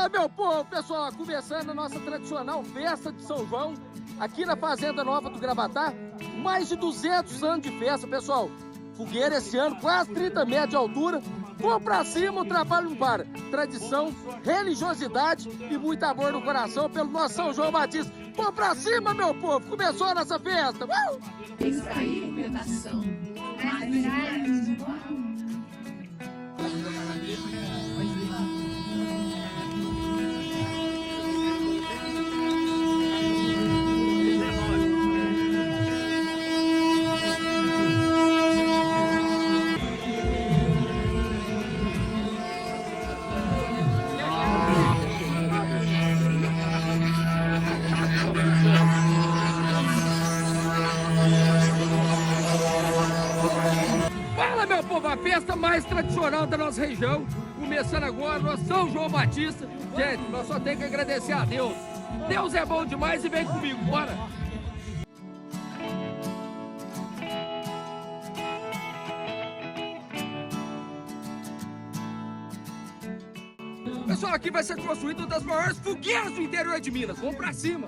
Fala, meu povo! Pessoal, começando a nossa tradicional Festa de São João, aqui na Fazenda Nova do Gravatá. Mais de 200 anos de festa, pessoal. Fogueira esse ano, quase 30 metros de altura. Vamos pra cima, o trabalho não para. Tradição, religiosidade e muito amor no coração pelo nosso São João Batista. Vamos pra cima, meu povo! Começou a nossa festa! Isso aí, pedação. A festa mais tradicional da nossa região, começando agora, nosso São João Batista. Gente, nós só temos que agradecer a Deus. Deus é bom demais e vem comigo, bora! Pessoal, aqui vai ser construída uma das maiores fogueiras do interior de Minas. Vamos pra cima!